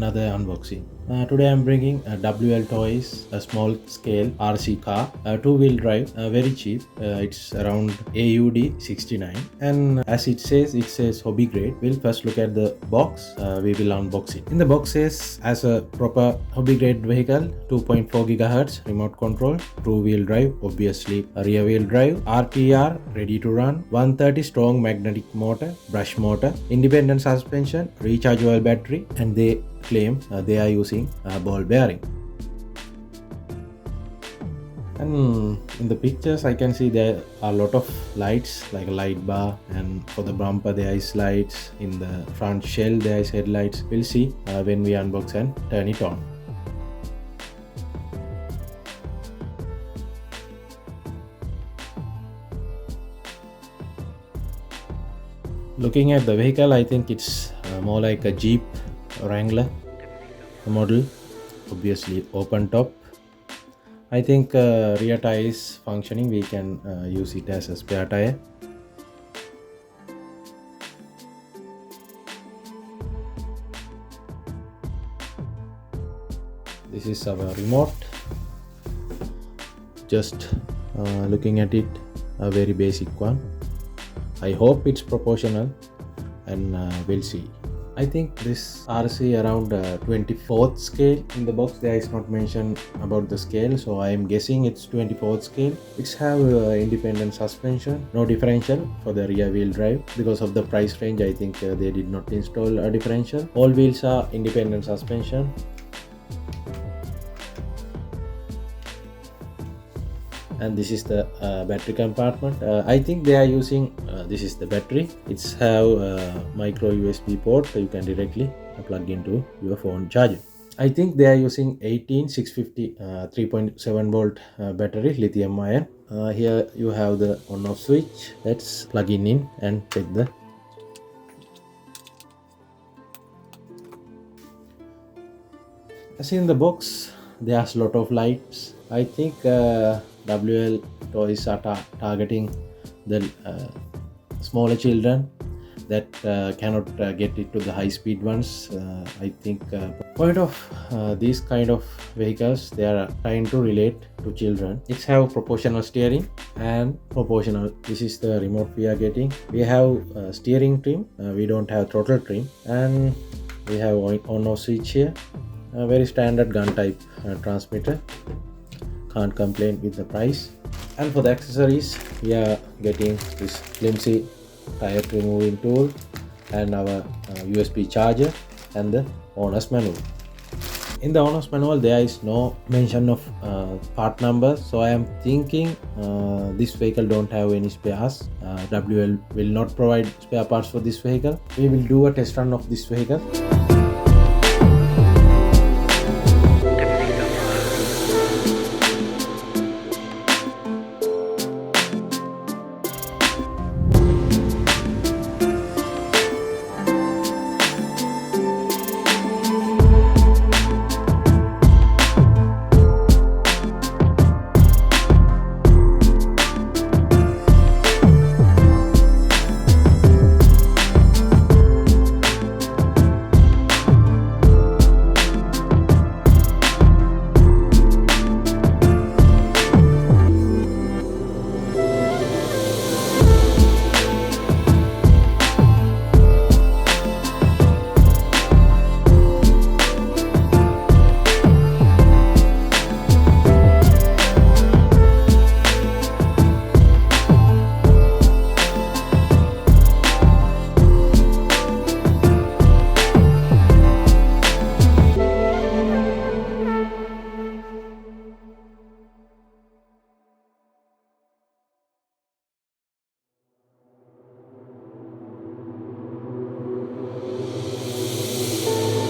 another unboxing. Today I'm bringing a WLtoys, a small scale RC car, two-wheel drive, very cheap. It's around AUD 69, and as it says hobby grade. We'll first look at the box. We will unbox it. In the box says as a proper hobby grade vehicle, 2.4 GHz remote control, two-wheel drive, obviously a rear-wheel drive, RPR ready to run, 130 strong magnetic motor, brush motor, independent suspension, rechargeable battery, and they claim they are using ball bearing. And in the pictures I can see there are a lot of lights, like a light bar, and for the bumper there is lights. In the front shell there is headlights. We'll see when we unbox and turn it on. Looking at the vehicle, I think it's more like a Jeep Wrangler model, obviously open top. I think rear tire is functioning. We can use it as a spare tire. This is our remote. Just looking at it, a very basic one. I hope it's proportional, and we'll see. I think this RC around 24th scale. In the box there is not mentioned about the scale, so I am guessing it's 24th scale. It's have independent suspension, no differential for the rear wheel drive. Because of the price range, I think they did not install a differential. All wheels are independent suspension. And this is the battery compartment. I think they are using this is the battery. It's have a micro USB port, so you can directly plug into your phone charger. I think they are using 18650 3.7 volt battery, lithium ion. Here you have the on off switch. Let's plug in and check the. As in the box, there's a lot of lights. I think WLtoys are targeting the smaller children that cannot get into the high-speed ones. I think point of these kind of vehicles, they are trying to relate to children. It's have proportional steering and proportional. This is the remote we are getting. We have steering trim. We don't have throttle trim, and we have on-off switch here. A very standard gun type transmitter. Can't complain with the price. And for the accessories, we are getting this flimsy tire removing tool and our USB charger and the owner's manual. In the owner's manual there is no mention of part numbers, so I am thinking this vehicle don't have any spares. WL will not provide spare parts for this vehicle. We will do a test run of this vehicle.